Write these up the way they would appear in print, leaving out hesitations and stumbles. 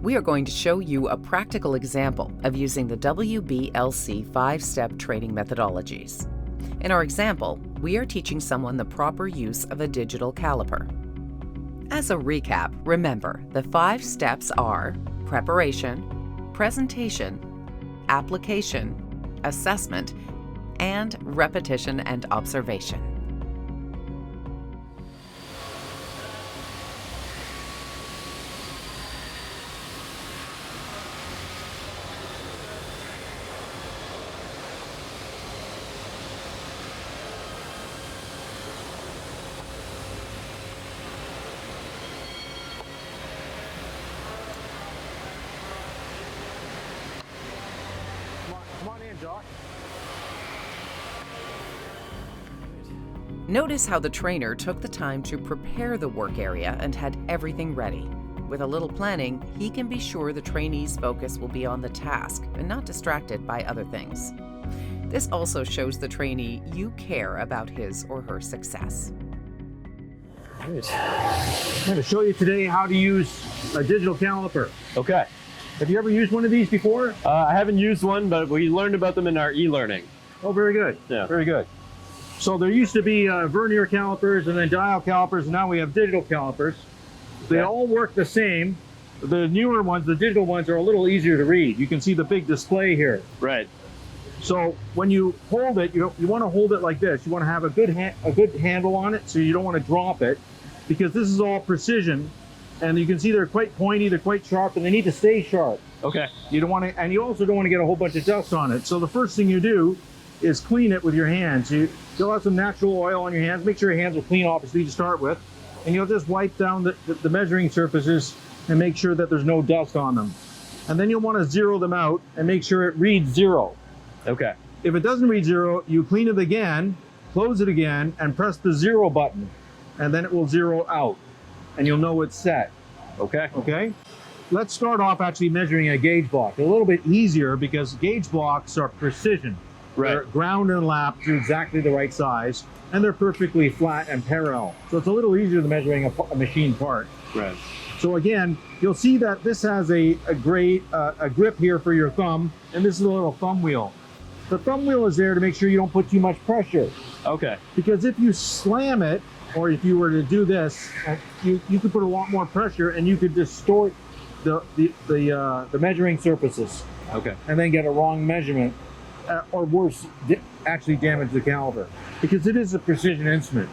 We are going to show you a practical example of using the WBLC 5-step training methodologies. In our example, we are teaching someone the proper use of a digital caliper. As a recap, remember, the 5 steps are preparation, presentation, application, assessment, and repetition and observation. Come on in, Josh. Notice how the trainer took the time to prepare the work area and had everything ready. With a little planning, he can be sure the trainee's focus will be on the task and not distracted by other things. This also shows the trainee you care about his or her success. Good. I'm going to show you today how to use a digital caliper. Okay. Have you ever used one of these before? I haven't used one, but we learned about them in our e-learning. Oh, very good. Yeah. Very good. So there used to be vernier calipers and then dial calipers, and now we have digital calipers. They all work the same. The newer ones, the digital ones, are a little easier to read. You can see the big display here. Right. So when you hold it, you want to hold it like this. You want to have a good handle on it, so you don't want to drop it, because this is all precision. And you can see they're quite pointy, they're quite sharp, and they need to stay sharp. Okay. You don't want to, and you also don't want to get a whole bunch of dust on it. So the first thing you do is clean it with your hands. You'll have some natural oil on your hands. Make sure your hands are clean, obviously, to start with. And you'll just wipe down the measuring surfaces and make sure that there's no dust on them. And then you'll want to zero them out and make sure it reads 0. Okay. If it doesn't read 0, you clean it again, close it again, and press the 0 button. And then it will 0 out. And you'll know it's set. Okay. Okay? Let's start off actually measuring a gauge block. A little bit easier because gauge blocks are precision. Right. They're ground and lapped to exactly the right size, and they're perfectly flat and parallel. So it's a little easier than measuring a machine part. Right. So again, you'll see that this has a grip here for your thumb, and this is a little thumb wheel. The thumb wheel is there to make sure you don't put too much pressure. Okay. Because if you slam it, or if you were to do this, you could put a lot more pressure and you could distort the measuring surfaces. Okay. And then get a wrong measurement, or worse, actually damage the caliper, because it is a precision instrument.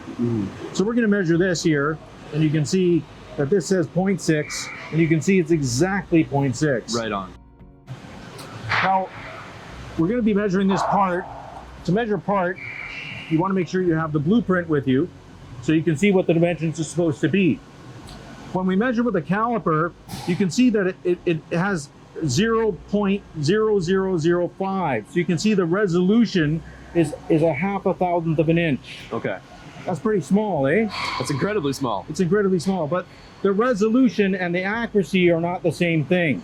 So we're going to measure this here, and you can see that this says 0.6, and you can see it's exactly 0.6. Right on. Now, we're going to be measuring this part. To measure part, you want to make sure you have the blueprint with you, so you can see what the dimensions are supposed to be. When we measure with a caliper, you can see that it has 0.0005. So you can see the resolution is a 1/1000th of an inch. Okay. That's pretty small, eh? That's incredibly small. It's incredibly small, but the resolution and the accuracy are not the same thing.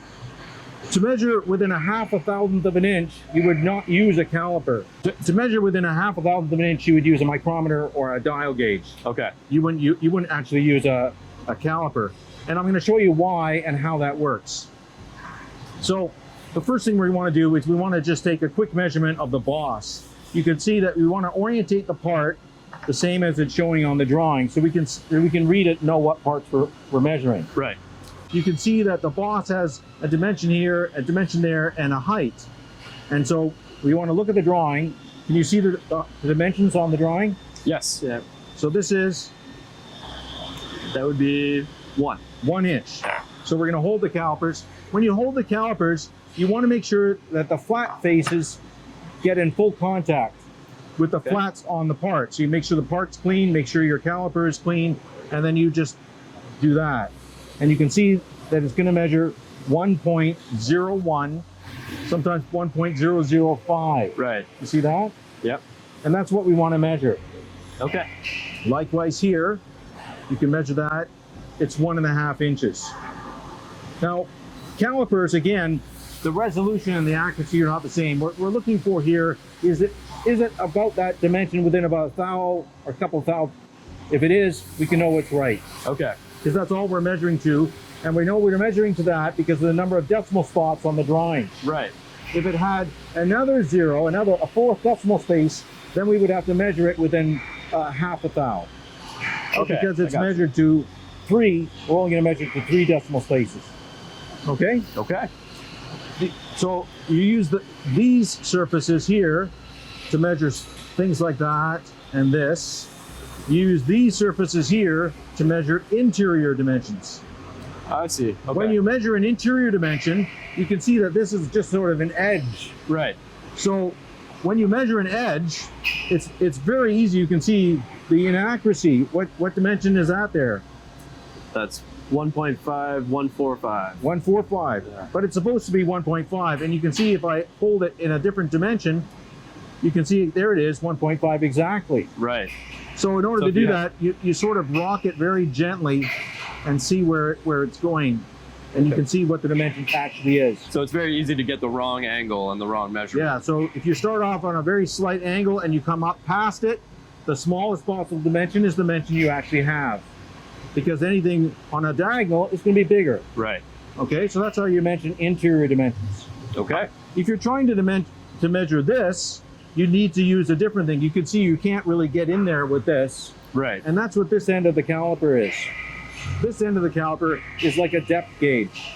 To measure within a 1/1000th of an inch, you would not use a caliper. To measure within a 1/1000th of an inch, you would use a micrometer or a dial gauge. Okay. You wouldn't actually use a caliper. And I'm going to show you why and how that works. So the first thing we want to do is we want to just take a quick measurement of the boss. You can see that we want to orientate the part the same as it's showing on the drawing, so we can read it and know what parts we're measuring. Right. You can see that the boss has a dimension here, a dimension there, and a height. And so we want to look at the drawing. Can you see the dimensions on the drawing? Yes. Yeah. So this is? That would be 1. 1 inch. So we're going to hold the calipers. When you hold the calipers, you want to make sure that the flat faces get in full contact with the flats on the part. So you make sure the part's clean, make sure your caliper is clean, and then you just do that. And you can see that it's going to measure 1.01, sometimes 1.005. Right. You see that? Yep. And that's what we want to measure. Okay. Likewise here, you can measure that. It's 1.5 inches. Now, calipers, again, the resolution and the accuracy are not the same. What we're looking for here is it about that dimension within about a thou or a couple thou? If it is, we can know it's right. Okay. Because that's all we're measuring to. And we know we're measuring to that because of the number of decimal spots on the drawing. Right. If it had another zero, a fourth decimal space, then we would have to measure it within half a thou. Okay. Because it's measured to 3, we're only going to measure it to 3 decimal spaces. Okay? Okay. So you use these surfaces here to measure things like that and this. You use these surfaces here to measure interior dimensions. I see. Okay. When you measure an interior dimension, you can see that this is just sort of an edge. Right. So when you measure an edge, it's very easy. You can see the inaccuracy. What dimension is that there? That's 1.5145. 145. Yeah. But it's supposed to be 1.5. And you can see if I hold it in a different dimension, you can see there it is, 1.5 exactly. Right. So in order to do that, you sort of rock it very gently and see where it's going. And you can see what the dimension actually is. So it's very easy to get the wrong angle and the wrong measurement. Yeah, so if you start off on a very slight angle and you come up past it, the smallest possible dimension is the dimension you actually have. Because anything on a diagonal is going to be bigger. Right. Okay, so that's how you mention interior dimensions. Okay. If you're trying to measure this, you need to use a different thing. You can see you can't really get in there with this. Right. And that's what this end of the caliper is. This end of the caliper is like a depth gauge.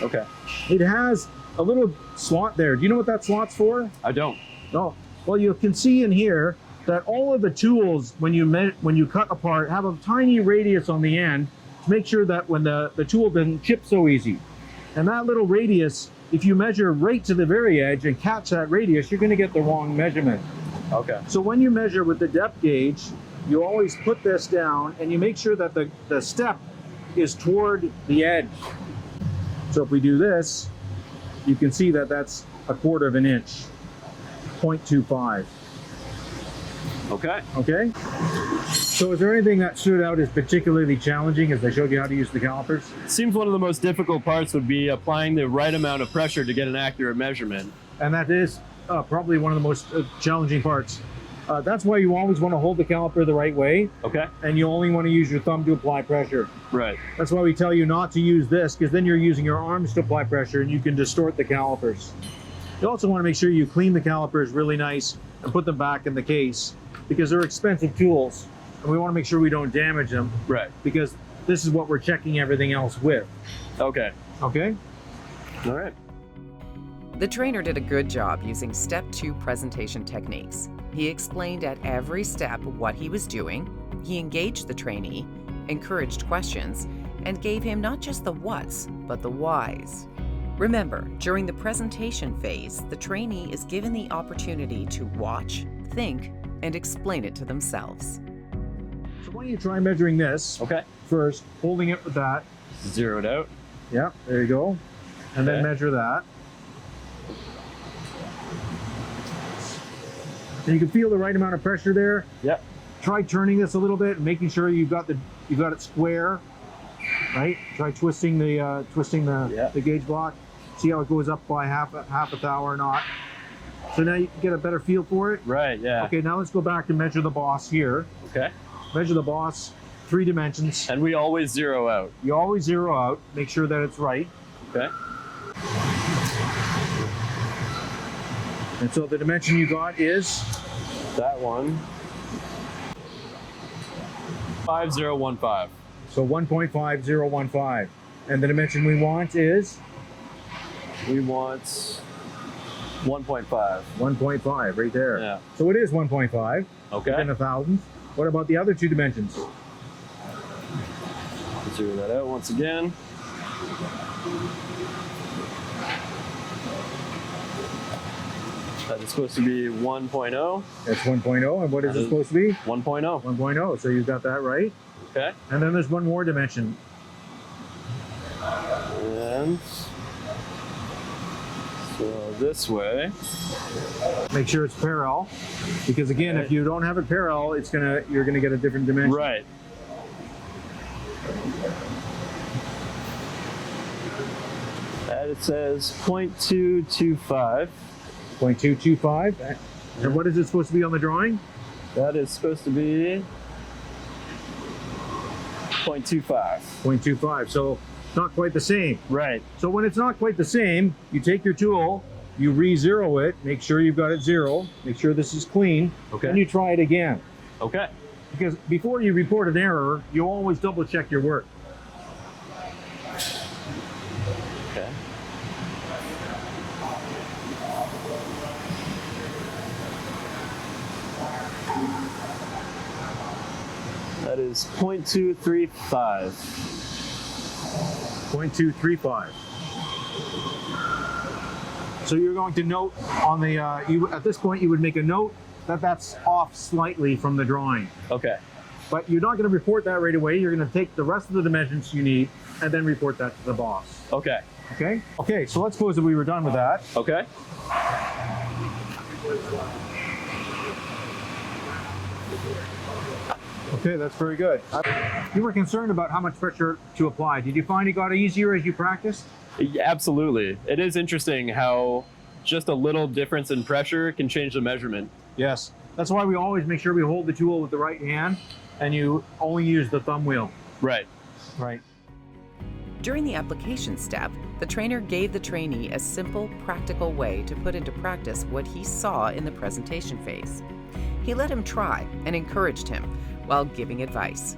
Okay. It has a little slot there. Do you know what that slot's for? I don't. No. Well, you can see in here that all of the tools, when you cut apart, have a tiny radius on the end to make sure that when the tool doesn't chip so easy. And that little radius, if you measure right to the very edge and catch that radius, you're going to get the wrong measurement. Okay. So when you measure with the depth gauge, you always put this down and you make sure that the step is toward the edge. So if we do this, you can see that that's 1/4 of an inch, 0.25. Okay. Okay? So is there anything that stood out as particularly challenging as I showed you how to use the calipers? Seems one of the most difficult parts would be applying the right amount of pressure to get an accurate measurement. And that is probably one of the most challenging parts. That's why you always want to hold the caliper the right way. Okay. And you only want to use your thumb to apply pressure. Right. That's why we tell you not to use this, because then you're using your arms to apply pressure and you can distort the calipers. You also want to make sure you clean the calipers really nice and put them back in the case, because they're expensive tools and we want to make sure we don't damage them. Right. Because this is what we're checking everything else with. Okay. Okay? All right. The trainer did a good job using Step 2 presentation techniques. He explained at every step what he was doing, he engaged the trainee, encouraged questions, and gave him not just the whats, but the whys. Remember, during the presentation phase, the trainee is given the opportunity to watch, think, and explain it to themselves. So why don't you try measuring this Okay. first, holding it with that. Zero it out. Yeah, there you go. And then Okay. measure that. And you can feel the right amount of pressure there. Yep. Try turning this a little bit and making sure you've got it square. Right? Try twisting the gauge block. See how it goes up by half a thou or not. So now you can get a better feel for it. Right. Yeah. Okay, now let's go back and measure the boss here. Okay. Measure the boss, 3 dimensions. And we always zero out. You always zero out, make sure that it's right. Okay. And so the dimension you got is? That one. 5015. So 1.5015. And the dimension we want is? We want 1.5. 1.5 right there. Yeah. So it is 1.5 Okay. within a thousandth. What about the other 2 dimensions? Zero that out once again. That is supposed to be 1.0. That's 1.0. And what is That it is- supposed to be? 1.0. 1.0. So you've got that right. Okay. And then there's one more dimension. And so this way. Make sure it's parallel, because again, if you don't have it parallel, you're gonna get a different dimension. Right. And it says 0.225. 0.225. And what is it supposed to be on the drawing? That is supposed to be 0.25. 0.25. So not quite the same. Right. So when it's not quite the same, you take your tool, you re-zero it, make sure you've got it zero, make sure this is clean, Okay. and you try it again. Okay. Because before you report an error, you always double check your work. Okay. That is 0.235. 0.235. So you're going to note on the, at this point you would make a note that that's off slightly from the drawing. Okay. But you're not going to report that right away. You're going to take the rest of the dimensions you need and then report that to the boss. Okay. Okay? Okay, so let's suppose that we were done with that. Okay. Okay, that's very good. You were concerned about how much pressure to apply. Did you find it got easier as you practiced? Yeah, absolutely. It is interesting how just a little difference in pressure can change the measurement. Yes. That's why we always make sure we hold the tool with the right hand and you only use the thumb wheel. Right. Right. During the application step, the trainer gave the trainee a simple, practical way to put into practice what he saw in the presentation phase. He let him try and encouraged him while giving advice.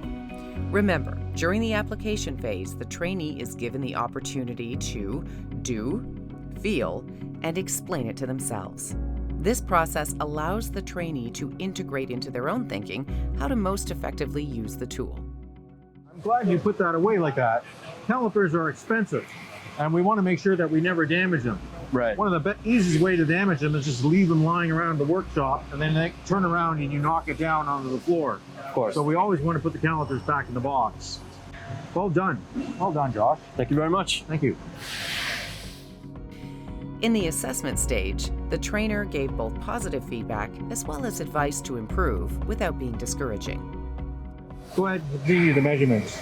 Remember, during the application phase, the trainee is given the opportunity to do, feel, and explain it to themselves. This process allows the trainee to integrate into their own thinking how to most effectively use the tool. I'm glad you put that away like that. Calipers are expensive, and we want to make sure that we never damage them. Right. One of the easiest way to damage them is just leave them lying around the workshop, and then they turn around and you knock it down onto the floor. Of course. So we always want to put the calipers back in the box. Well done. Well done, Josh. Thank you very much. Thank you. In the assessment stage, the trainer gave both positive feedback as well as advice to improve without being discouraging. Go ahead and continue the measurements.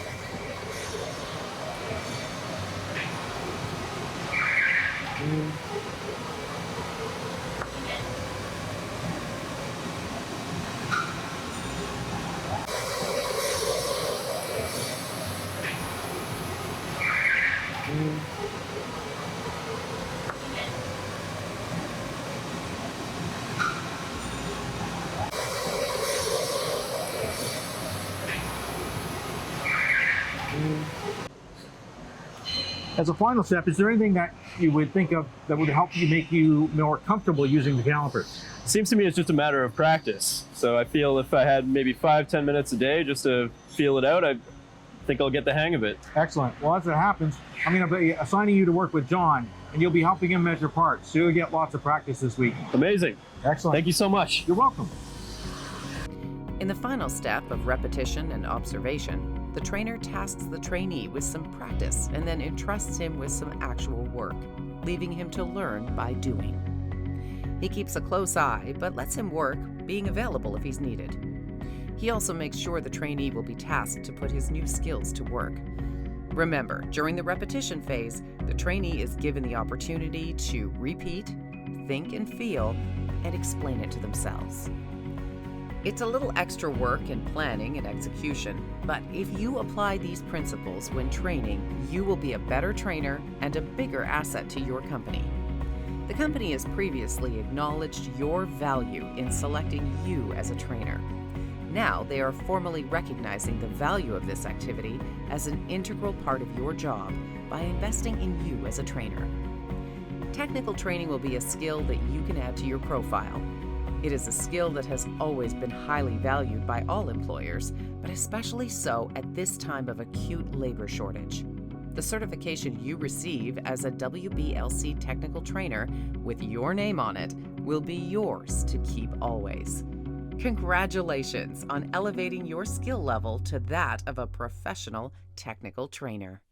As a final step, is there anything that you would think of that would help you make you more comfortable using the calipers? Seems to me it's just a matter of practice. So I feel if I had maybe 5-10 minutes a day just to feel it out, I think I'll get the hang of it. Excellent. Well, as it happens, I'm going to be assigning you to work with John, and you'll be helping him measure parts. So you'll get lots of practice this week. Amazing. Excellent. Thank you so much. You're welcome. In the final step of repetition and observation, the trainer tasks the trainee with some practice and then entrusts him with some actual work, leaving him to learn by doing. He keeps a close eye, but lets him work, being available if he's needed. He also makes sure the trainee will be tasked to put his new skills to work. Remember, during the repetition phase, the trainee is given the opportunity to repeat, think and feel, and explain it to themselves. It's a little extra work in planning and execution, but if you apply these principles when training, you will be a better trainer and a bigger asset to your company. The company has previously acknowledged your value in selecting you as a trainer. Now they are formally recognizing the value of this activity as an integral part of your job by investing in you as a trainer. Technical training will be a skill that you can add to your profile. It is a skill that has always been highly valued by all employers, but especially so at this time of acute labor shortage. The certification you receive as a WBLC technical trainer with your name on it will be yours to keep always. Congratulations on elevating your skill level to that of a professional technical trainer.